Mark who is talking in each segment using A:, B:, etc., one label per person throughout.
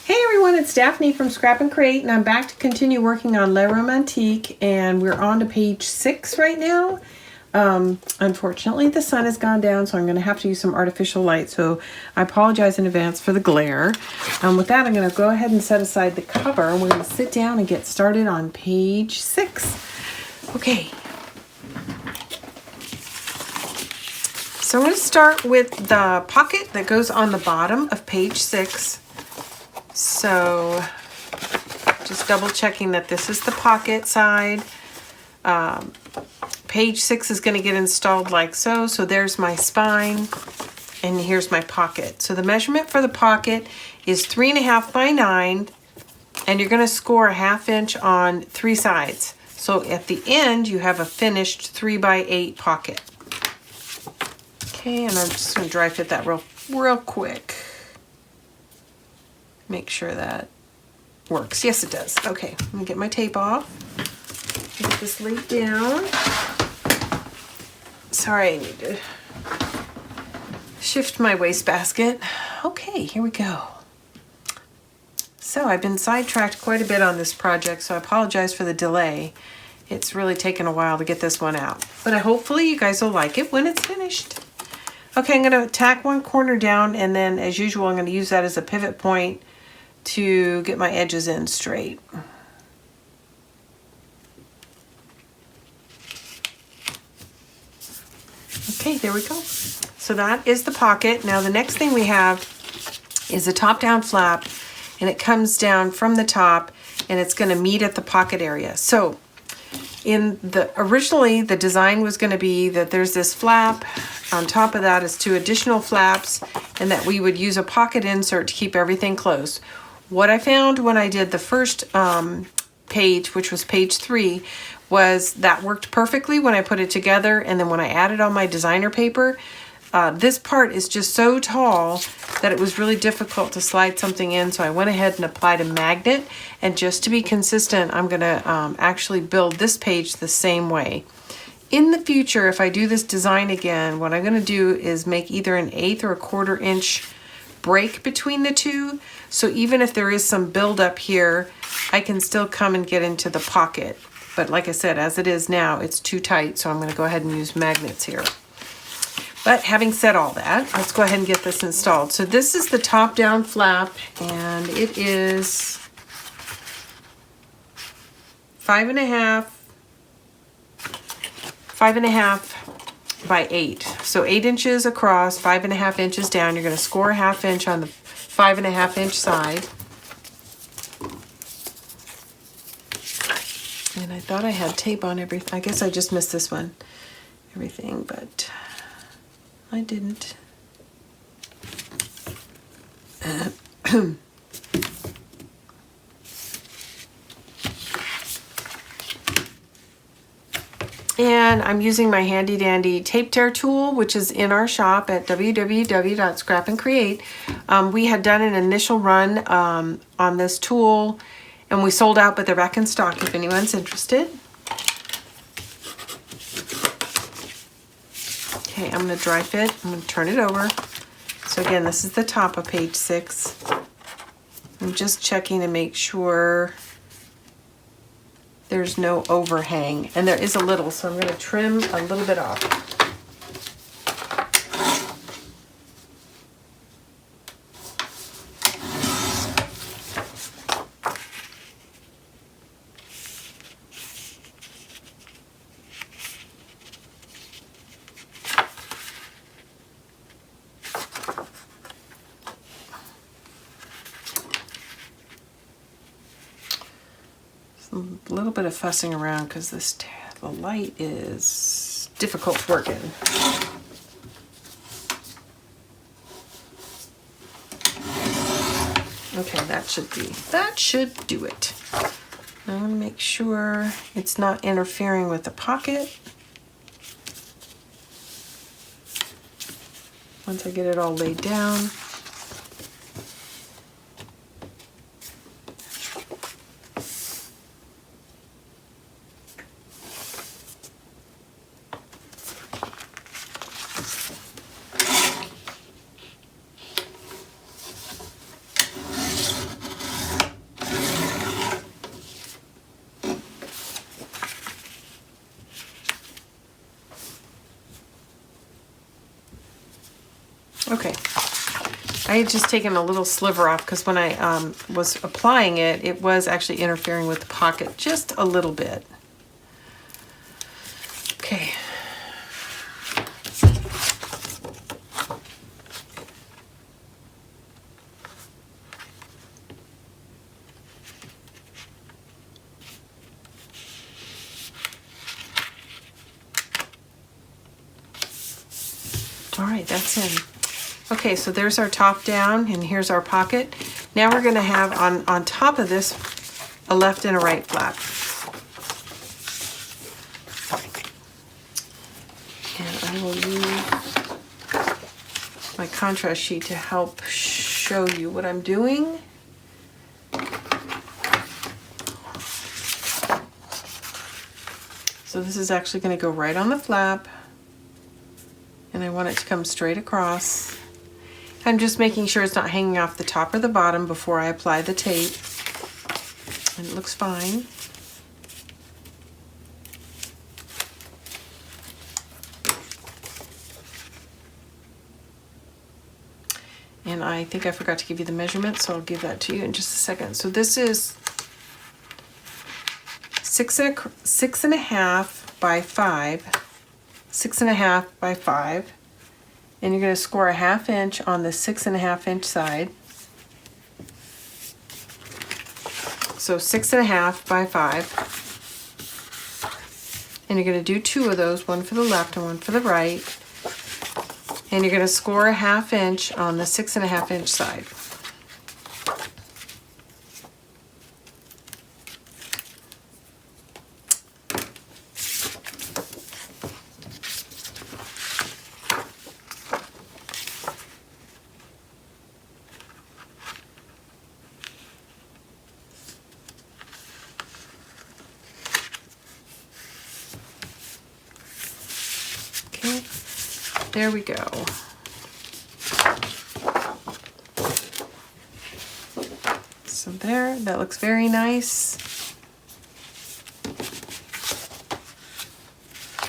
A: Hey everyone, it's Daphne from Scrap and Create, and I'm back to continue working on Le Romantique, and we're on to page 6 right now. Unfortunately, the sun has gone down, so I'm going to have to use some artificial light, so I apologize in advance for the glare. With that, I'm going to go ahead and set aside the cover, and we're going to sit down and get started on page 6. Okay. So I'm going to start with the pocket that goes on the bottom of page 6. So just double checking that this is the pocket side. Page 6 is going to get installed like so. So there's my spine and here's my pocket. So the measurement for the pocket is 3.5 by 9, and you're going to score a 1/2 inch on 3 sides. So at the end you have a finished 3 by 8 pocket. Okay, and I'm just going to dry fit that real quick. Make sure that works. Yes, it does. Okay, let me get my tape off. Get this laid down. Sorry, I need to shift my wastebasket. Okay, here we go. So I've been sidetracked quite a bit on this project, so I apologize for the delay. It's really taken a while to get this one out, but hopefully you guys will like it when it's finished. Okay, I'm going to tack one corner down, and then as usual I'm going to use that as a pivot point to get my edges in straight. Okay, there we go. So that is the pocket. Now the next thing we have is a top-down flap, and it comes down from the top, and it's going to meet at the pocket area. So originally the design was going to be that there's this flap, on top of that is 2 additional flaps, and that we would use a pocket insert to keep everything closed. What I found when I did the first page, which was page 3, was that worked perfectly when I put it together, and then when I added on my designer paper, this part is just so tall that it was really difficult to slide something in, so I went ahead and applied a magnet, and just to be consistent, I'm going to actually build this page the same way. In the future, if I do this design again, what I'm going to do is make either an 1/8 or a 1/4 inch break between the two, so even if there is some build up here, I can still come and get into the pocket. But like I said, as it is now, it's too tight, so I'm going to go ahead and use magnets here. But having said all that, let's go ahead and get this installed. So this is the top down flap, and it is 5.5 by 8. So 8 inches across, 5.5 inches down. You're going to score a 1/2 inch on the 5.5 inch side. And I thought I had tape on everything. I guess I just missed this one. Everything, but I didn't. And I'm using my handy dandy tape tear tool, which is in our shop at www.scrapandcreate. We had done an initial run on this tool, and we sold out, but they're back in stock if anyone's interested. Okay, I'm going to dry fit. I'm going to turn it over. So again, this is the top of page 6. I'm just checking to make sure there's no overhang, and there is a little, so I'm going to trim a little bit off. A little bit of fussing around because the light is difficult to work in. Okay, that should do it. I want to make sure it's not interfering with the pocket. Once I get it all laid down. Okay. I had just taken a little sliver off because when I was applying it, it was actually interfering with the pocket just a little bit. Okay. All right, that's in. Okay, so there's our top down, and here's our pocket. Now we're gonna have on top of this a left and a right flap. And I will use my contrast sheet to help show you what I'm doing. So this is actually gonna go right on the flap, and I want it to come straight across. I'm just making sure it's not hanging off the top or the bottom before I apply the tape. And it looks fine. And I think I forgot to give you the measurement, so I'll give that to you in just a second. So this is 6.5 by 5, 6.5 by 5. And you're going to score a 1/2 inch on the 6.5 inch side. So 6.5 by 5. And you're going to do 2 of those, one for the left and one for the right. And you're going to score a 1/2 inch on the 6.5 inch side. There we go. So there, that looks very nice.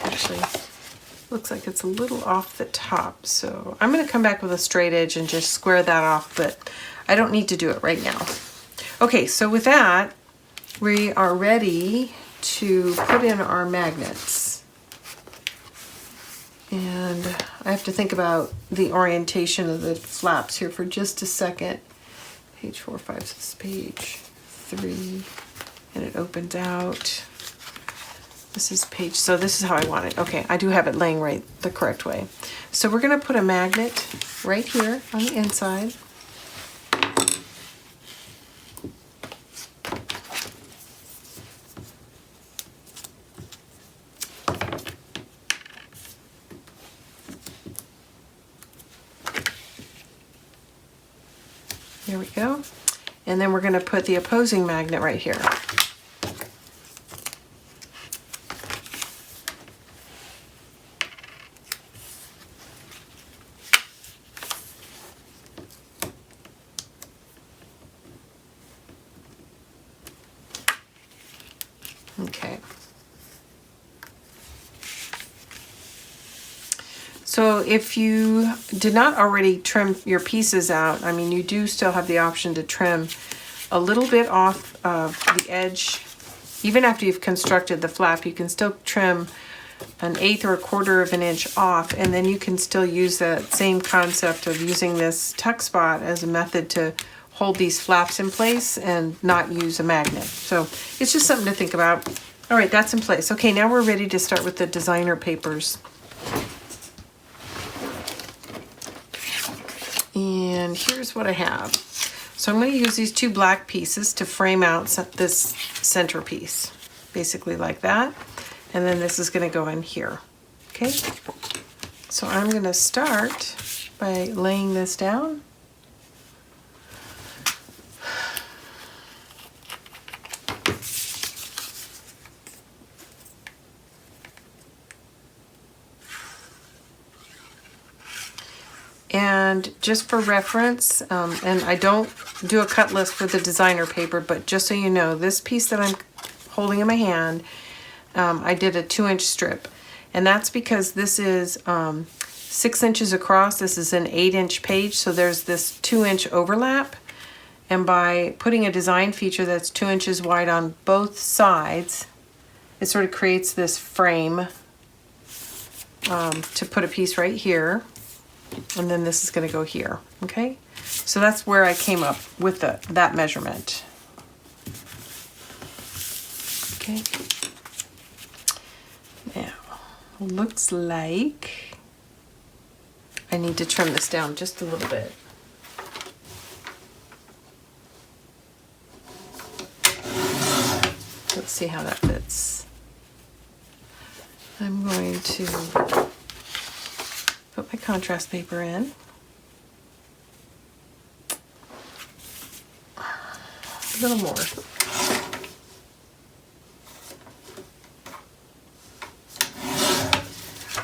A: Actually, looks like it's a little off the top. So I'm going to come back with a straight edge and just square that off, but I don't need to do it right now. Okay, so with that, we are ready to put in our magnets. And I have to think about the orientation of the flaps here for just a second. Page 4, 5, this is page 3, and it opens out. This is page, so this is how I want it. Okay, I do have it laying right the correct way. So we're gonna put a magnet right here on the inside. There we go. And then we're going to put the opposing magnet right here. Okay. So if you did not already trim your pieces out, I mean, you do still have the option to trim a little bit off of the edge. Even after you've constructed the flap, you can still trim 1/8 or 1/4 of an inch off, and then you can still use that same concept of using this tuck spot as a method to hold these flaps in place and not use a magnet. So it's just something to think about. All right, that's in place. Okay, now we're ready to start with the designer papers. And here's what I have. So I'm going to use these 2 black pieces to frame out this centerpiece, basically like that. And then this is going to go in here. Okay, so I'm going to start by laying this down. And just for reference, and I don't do a cut list for the designer paper, but just so you know, this piece that I'm holding in my hand, I did a 2-inch strip. And that's because this is 6 inches across. This is an 8-inch page, so there's this 2-inch overlap. And by putting a design feature that's 2 inches wide on both sides, it sort of creates this frame to put a piece right here. And then this is going to go here, okay? So that's where I came up with that measurement. Okay. Now, looks like I need to trim this down just a little bit. Let's see how that fits. I'm going to put my contrast paper in. A little more.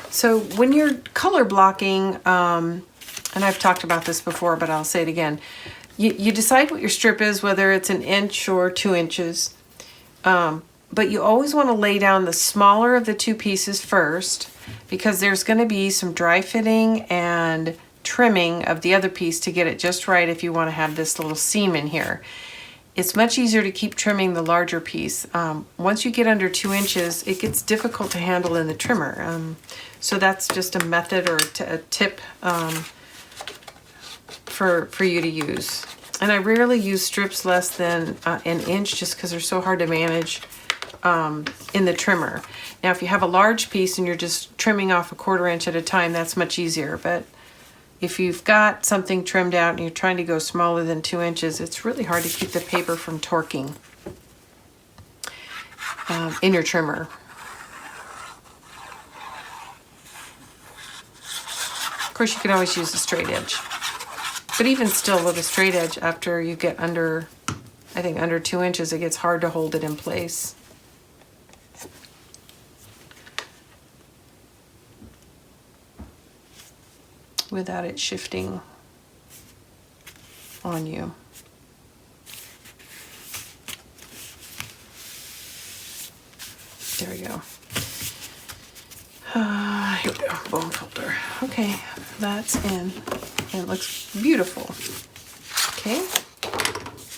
A: So when you're color blocking, and I've talked about this before, but I'll say it again, you decide what your strip is, whether it's 1 inch or 2 inches. But you always want to lay down the smaller of the two pieces first, because there's going to be some dry fitting and trimming of the other piece to get it just right if you want to have this little seam in here. It's much easier to keep trimming the larger piece. Once you get under 2 inches, it gets difficult to handle in the trimmer. So that's just a method or a tip for you to use. And I rarely use strips less than 1 inch just because they're so hard to manage in the trimmer. Now, if you have a large piece and you're just trimming off 1/4 inch at a time, that's much easier. But if you've got something trimmed out and you're trying to go smaller than 2 inches, it's really hard to keep the paper from torquing in your trimmer. Of course, you can always use a straight edge. But even still, with a straight edge, after you get under, I think under 2 inches, it gets hard to hold it in place. Without it shifting on you. There we go. Here we go, bone folder. Okay, that's in, and it looks beautiful. Okay,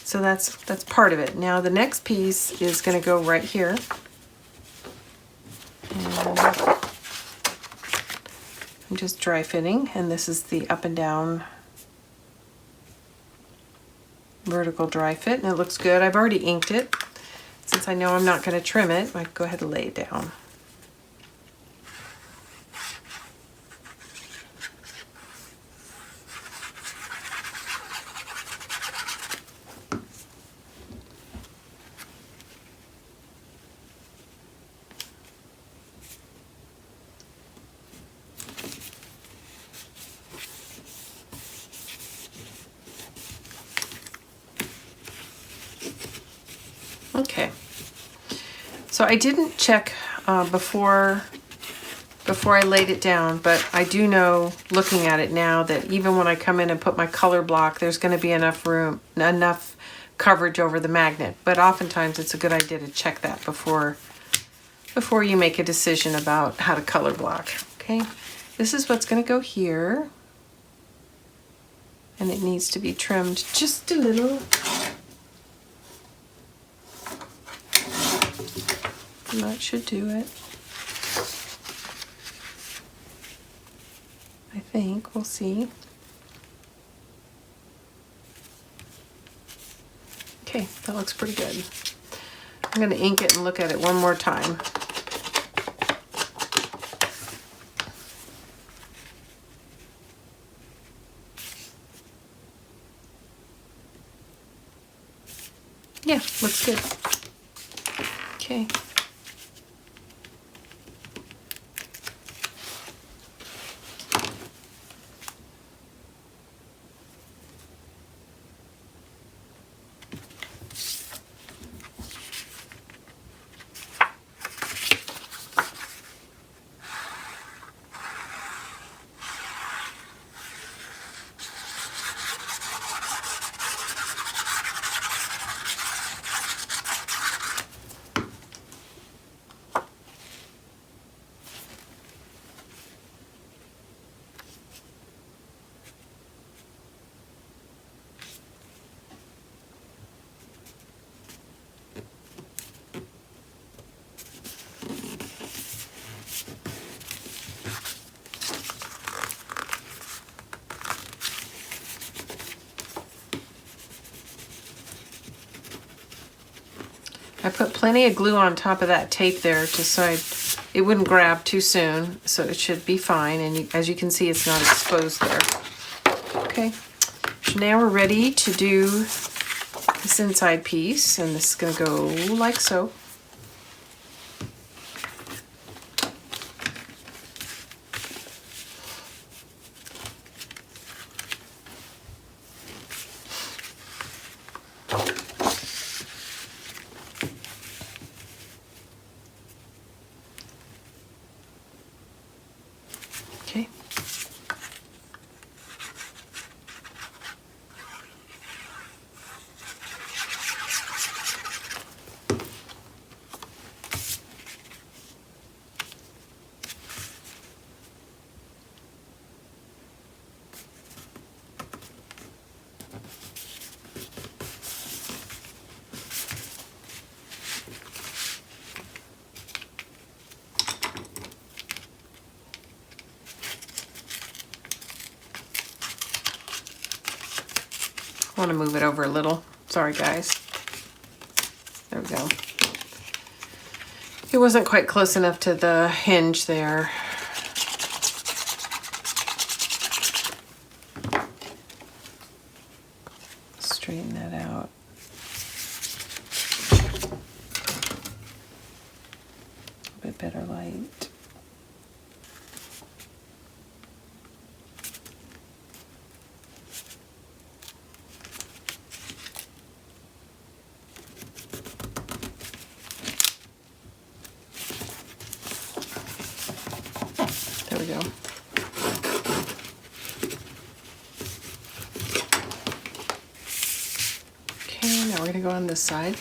A: so that's part of it. Now the next piece is going to go right here. And I'm just dry fitting, and this is the up and down vertical dry fit, and it looks good. I've already inked it. Since I know I'm not going to trim it, I go ahead and lay it down. Okay, so I didn't check before I laid it down, but I do know, looking at it now, that even when I come in and put my color block, there's going to be enough room, enough coverage over the magnet. But oftentimes it's a good idea to check that before you make a decision about how to color block. Okay, this is what's going to go here, and it needs to be trimmed just a little. That should do it. I think. We'll see. Okay, that looks pretty good. I'm going to ink it and look at it one more time. Yeah, looks good. Okay. I put plenty of glue on top of that tape there so it wouldn't grab too soon, so it should be fine. And as you can see, it's not exposed there. Okay, so now we're ready to do this inside piece, and this is going to go like so. Okay. I want to move it over a little. Sorry, guys. There we go. It wasn't quite close enough to the hinge there. Straighten that out. A bit better light. There we go. Okay, now we're going to go on this side.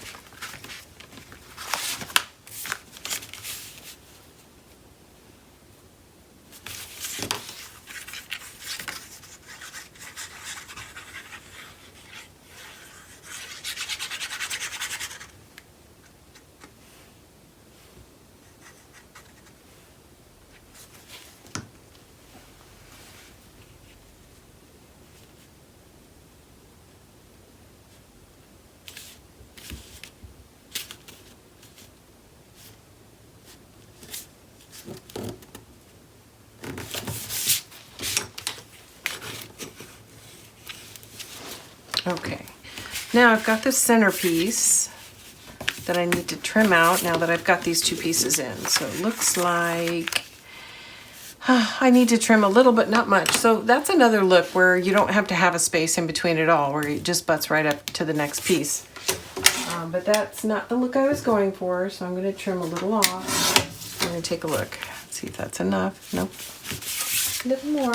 A: Okay, now I've got this centerpiece that I need to trim out now that I've got these two pieces in. So it looks like I need to trim a little but not much. So that's another look where you don't have to have a space in between at all, where it just butts right up to the next piece. But that's not the look I was going for, so I'm going to trim a little off. I'm going to take a look, see if that's enough. Nope, a little more.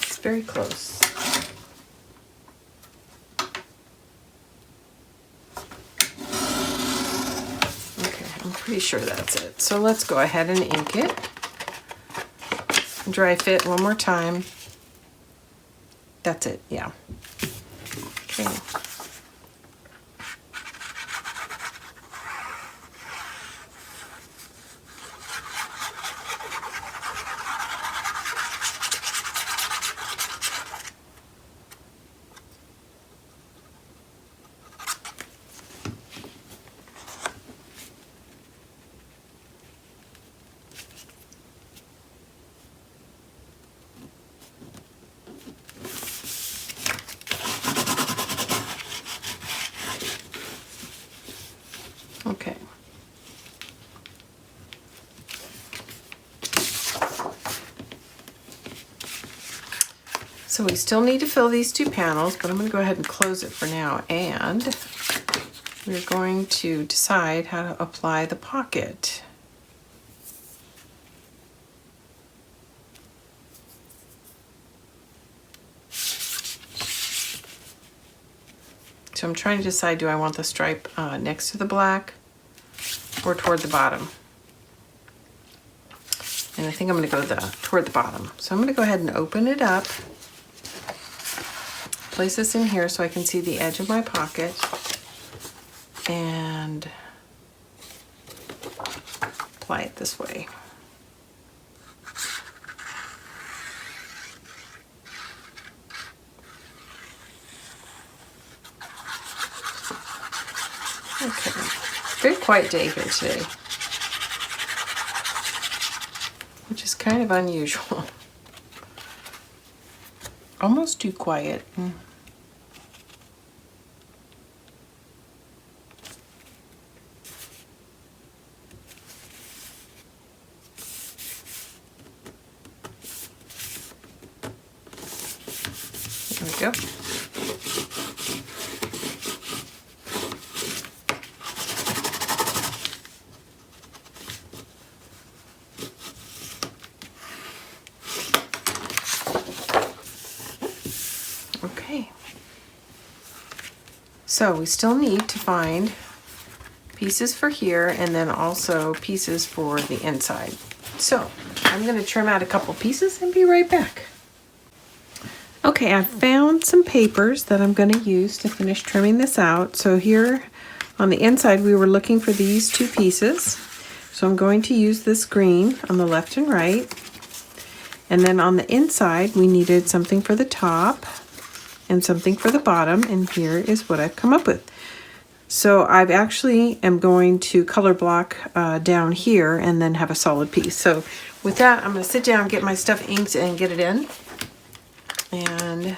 A: It's very close. Okay, I'm pretty sure that's it. So let's go ahead and ink it. Dry fit one more time. That's it, yeah. Okay. Okay. So we still need to fill these two panels, but I'm going to go ahead and close it for now. And we're going to decide how to apply the pocket. So I'm trying to decide, do I want the stripe next to the black or toward the bottom? And I think I'm going to go toward the bottom. So I'm going to go ahead and open it up. Place this in here so I can see the edge of my pocket. And apply it this way. quiet day here today, which is kind of unusual. Almost too quiet. There we go. Okay. So we still need to find pieces for here and then also pieces for the inside. So I'm going to trim out a couple pieces and be right back. Okay, I found some papers that I'm going to use to finish trimming this out. So here on the inside we were looking for these two pieces. So I'm going to use this green on the left and right. And then on the inside we needed something for the top and something for the bottom, and here is what I've come up with. So I've actually am going to color block down here and then have a solid piece. So with that, I'm going to sit down, get my stuff inked and get it in. And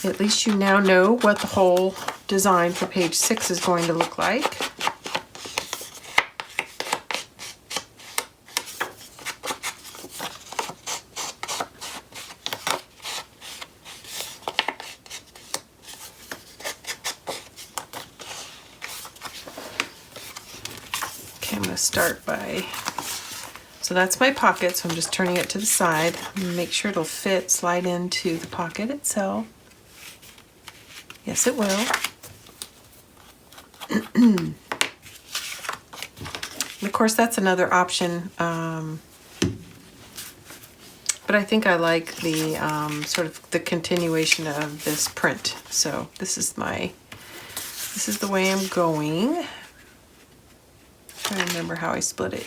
A: at least you now know what the whole design for page 6 is going to look like. Okay, I'm going to start by... So that's my pocket, so I'm just turning it to the side. Make sure it'll fit, slide into the pocket itself. Yes, it will. And of course, that's another option. But I think I like the sort of the continuation of this print. So this is the way I'm going. I'm trying to remember how I split it.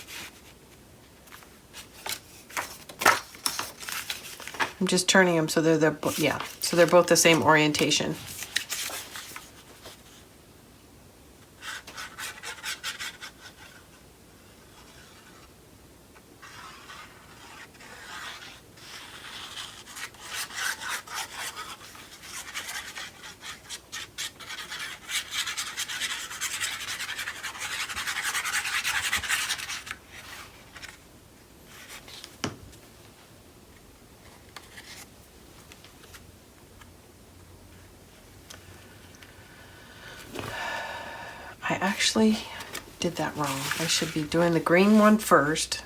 A: I'm just turning them so they're both the same orientation. I actually did that wrong. I should be doing the green one first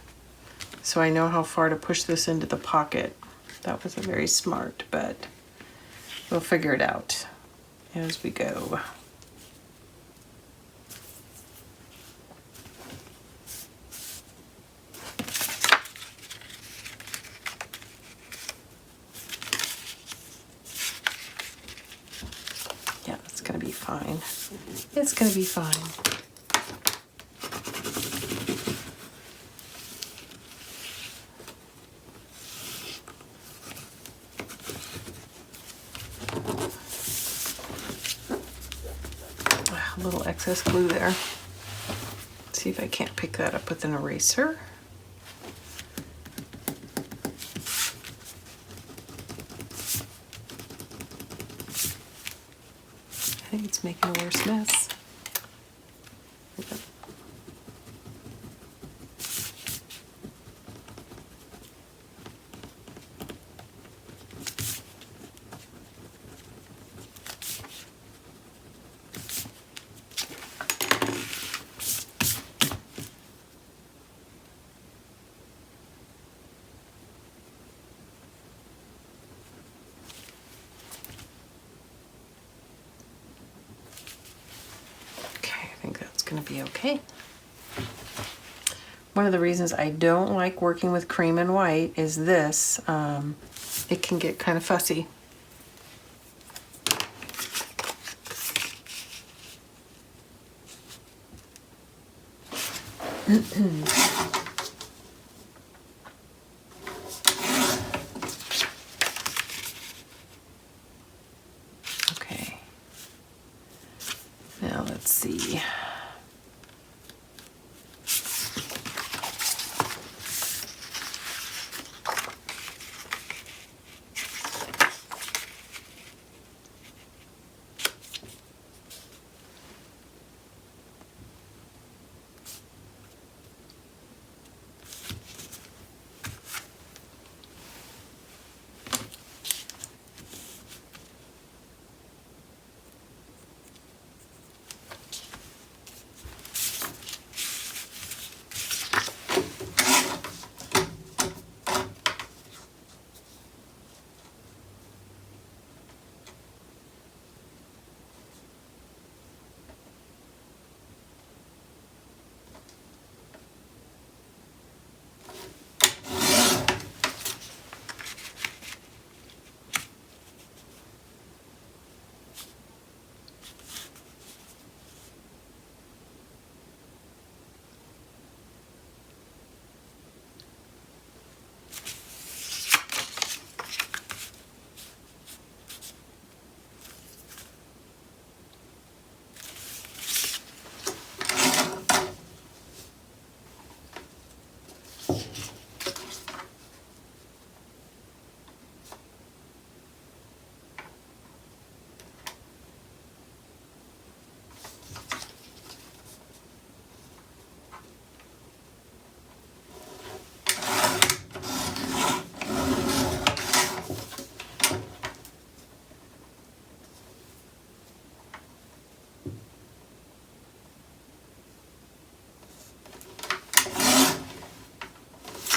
A: so I know how far to push this into the pocket. That wasn't very smart, but we'll figure it out as we go. Yeah, it's gonna be fine. It's gonna be fine. A little excess glue there. Let's see if I can't pick that up with an eraser. I think it's making a worse mess. Going to be okay. One of the reasons I don't like working with cream and white is this. It can get kind of fussy. Okay. Now let's see.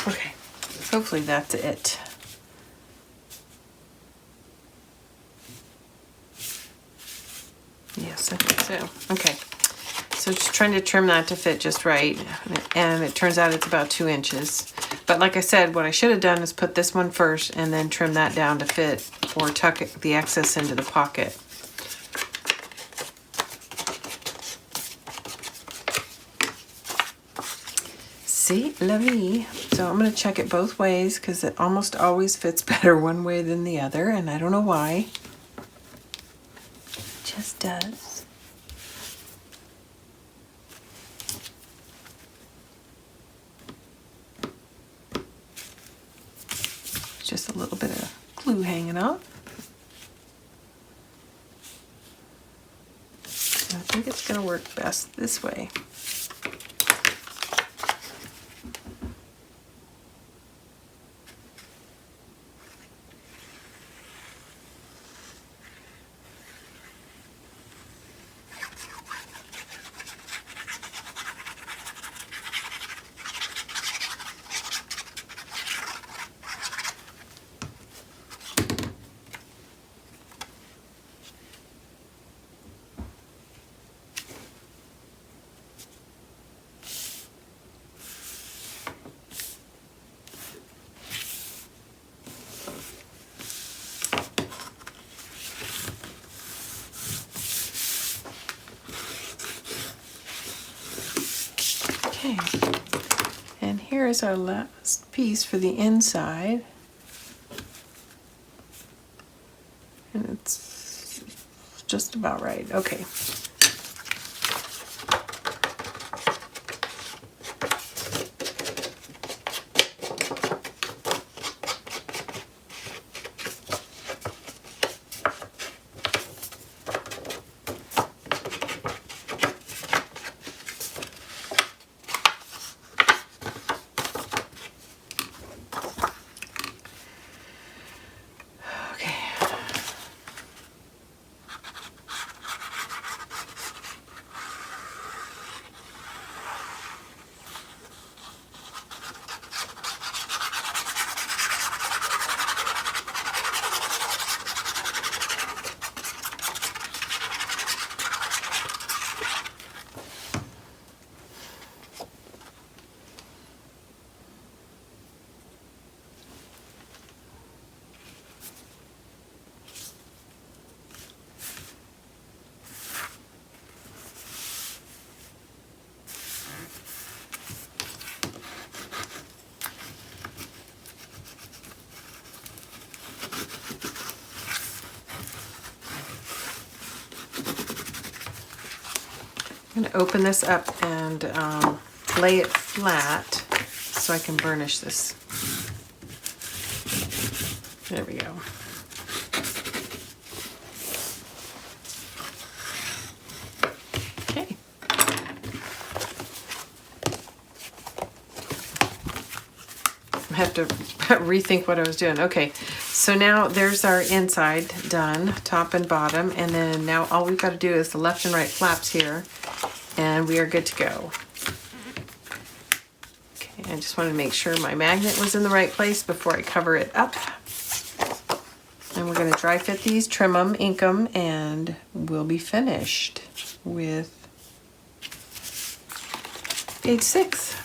A: Okay, hopefully that's it. Yes, I think so. Okay, so just trying to trim that to fit just right, and it turns out it's about 2 inches. But like I said, what I should have done is put this one first and then trim that down to fit, or tuck the excess into the pocket. C'est la vie. So I'm going to check it both ways because it almost always fits better one way than the other, and I don't know why. It just does. Just a little bit of glue hanging out. I think it's going to work best this way. Okay, and here is our last piece for the inside. And it's just about right. Okay. I'm going to open this up and lay it flat so I can burnish this. There we go. Okay. I have to rethink what I was doing. Okay, so now there's our inside done, top and bottom, and then now all we've got to do is the left and right flaps here, and we are good to go. Okay, I just want to make sure my magnet was in the right place before I cover it up. And we're going to dry fit these, trim them, ink them, and we'll be finished with page 6.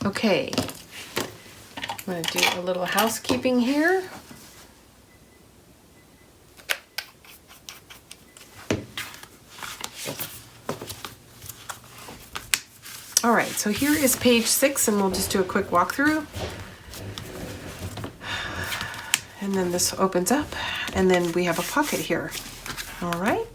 A: Okay, I'm going to do a little housekeeping here. All right, so here is page 6, and we'll just do a quick walkthrough. And then this opens up, and then we have a pocket here. All right,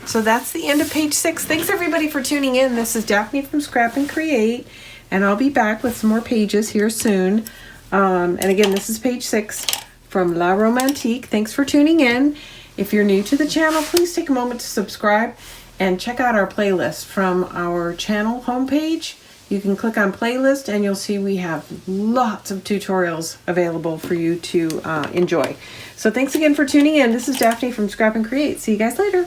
A: so that's the end of page 6. Thanks everybody for tuning in. This is Daphne from Scrap and Create, and I'll be back with some more pages here soon. And again, this is page 6 from La Romantique. Thanks for tuning in. If you're new to the channel, please take a moment to subscribe and check out our playlist from our channel homepage. You can click on playlist and you'll see we have lots of tutorials available for you to enjoy. So thanks again for tuning in. This is Daphne from Scrap and Create. See you guys later.